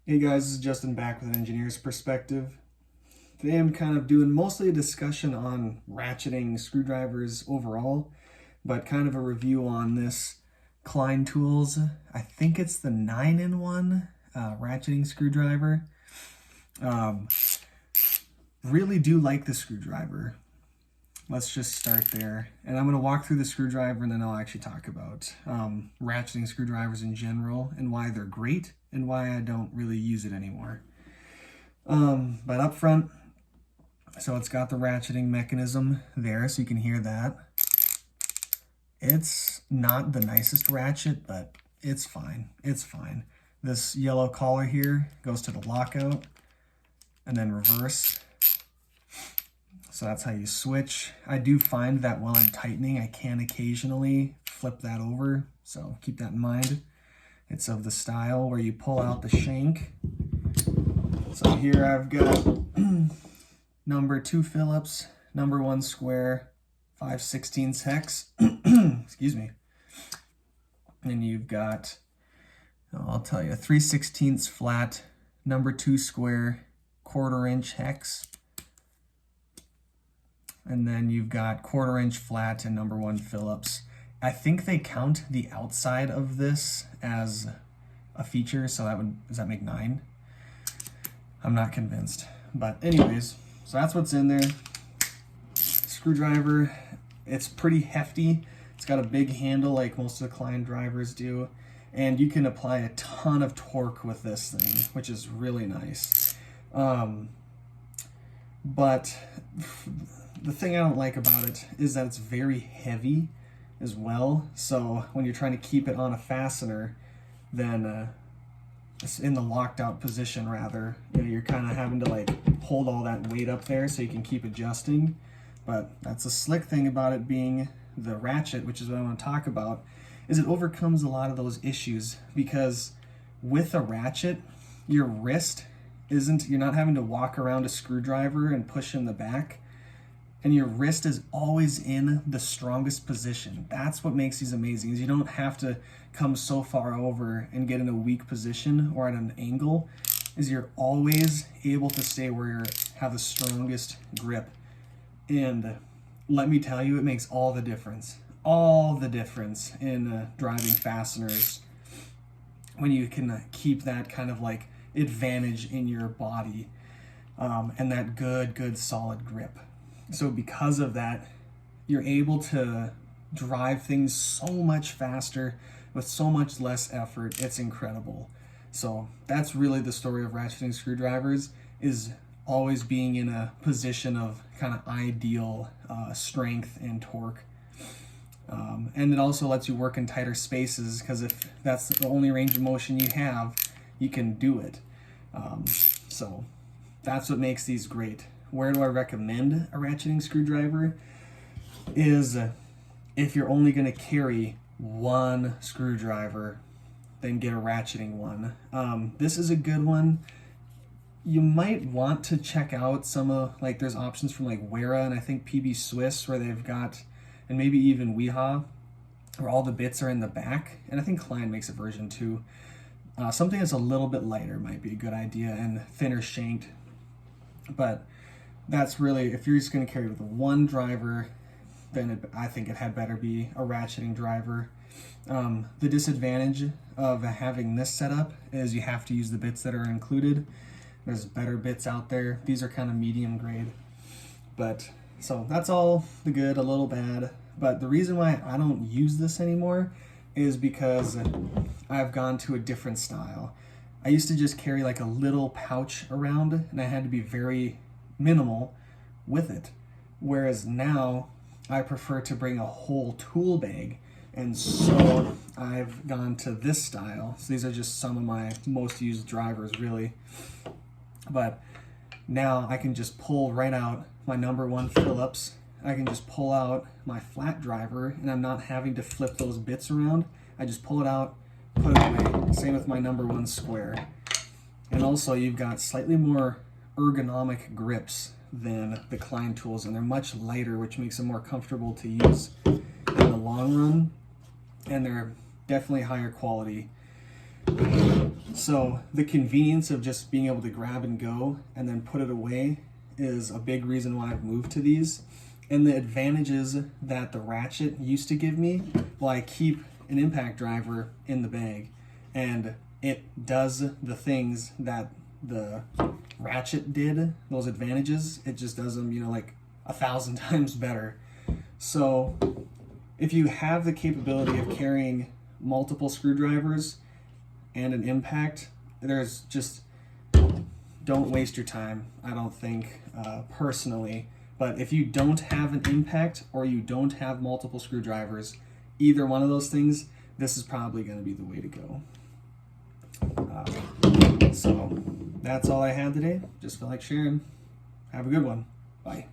Hey guys, this is Justin back with an engineer's perspective. Today I'm kind of doing mostly a discussion on ratcheting screwdrivers overall, but kind of a review on this Klein tools. I think it's the 9-in-1 ratcheting screwdriver. Really do like the screwdriver. Let's just start there. And I'm going to walk through the screwdriver and then I'll actually talk about ratcheting screwdrivers in general and why they're great and why I don't really use it anymore. But up front, so it's got the ratcheting mechanism there, so you can hear that. It's not the nicest ratchet, but it's fine. It's fine. This yellow collar here goes to the lockout and then reverse. So that's how you switch. I do find that while I'm tightening, I can occasionally flip that over. So keep that in mind. It's of the style where you pull out the shank. So here I've got number 2 Phillips, number 1 square, 5/16 hex, excuse me. And you've got, I'll tell you, 3/16 flat, number 2 square, 1/4" hex. And then you've got 1/4" flat and number 1 Phillips. I think they count the outside of this as a feature, so does that make 9? I'm not convinced. But anyways, so that's what's in there. Screwdriver, it's pretty hefty. It's got a big handle like most of the Klein drivers do. And you can apply a ton of torque with this thing, which is really nice. But the thing I don't like about it is that it's very heavy as well. So when you're trying to keep it on a fastener, then it's in the locked out position rather. You're kind of having to like hold all that weight up there so you can keep adjusting. But that's a slick thing about it being the ratchet, which is what I want to talk about, is it overcomes a lot of those issues because with a ratchet, your wrist you're not having to walk around a screwdriver and push in the back. And your wrist is always in the strongest position. That's what makes these amazing, is you don't have to come so far over and get in a weak position or at an angle, is you're always able to stay where you have the strongest grip. And let me tell you, it makes all the difference in driving fasteners when you can keep that kind of like advantage in your body and that good solid grip. So because of that, you're able to drive things so much faster with so much less effort. It's incredible. So that's really the story of ratcheting screwdrivers, is always being in a position of kind of ideal strength and torque. And it also lets you work in tighter spaces, because if that's the only range of motion you have, you can do it. So that's what makes these great. Where do I recommend a ratcheting screwdriver? Is if you're only going to carry one screwdriver, then get a ratcheting one. This is a good one. You might want to check out some of, like, there's options from like Wera and I think PB Swiss where they've got, and maybe even Weha, where all the bits are in the back. And I think Klein makes a version too. Something that's a little bit lighter might be a good idea and thinner shanked. But that's really, if you're just going to carry with one driver, then I think it had better be a ratcheting driver. The disadvantage of having this setup is you have to use the bits that are included. There's better bits out there. These are kind of medium grade. But so that's all the good, a little bad. But the reason why I don't use this anymore is because I've gone to a different style. I used to just carry like a little pouch around and I had to be very minimal with it. Whereas now I prefer to bring a whole tool bag. And so I've gone to this style. So these are just some of my most used drivers really. But now I can just pull right out my number 1 Phillips. I can just pull out my flat driver and I'm not having to flip those bits around. I just pull it out, put it away. Same with my number 1 square. And also you've got slightly more ergonomic grips than the Klein tools, and they're much lighter, which makes them more comfortable to use in the long run. And they're definitely higher quality. So the convenience of just being able to grab and go and then put it away is a big reason why I've moved to these. And the advantages that the Ratchet used to give me, well, I keep an impact driver in the bag and it does the things that the Ratchet did, those advantages. It just does them, like 1,000 times better. So if you have the capability of carrying multiple screwdrivers and an impact, there's just, don't waste your time, I don't think, personally. But if you don't have an impact or you don't have multiple screwdrivers, either one of those things, this is probably going to be the way to go. So that's all I had today. Just felt like sharing. Have a good one. Bye.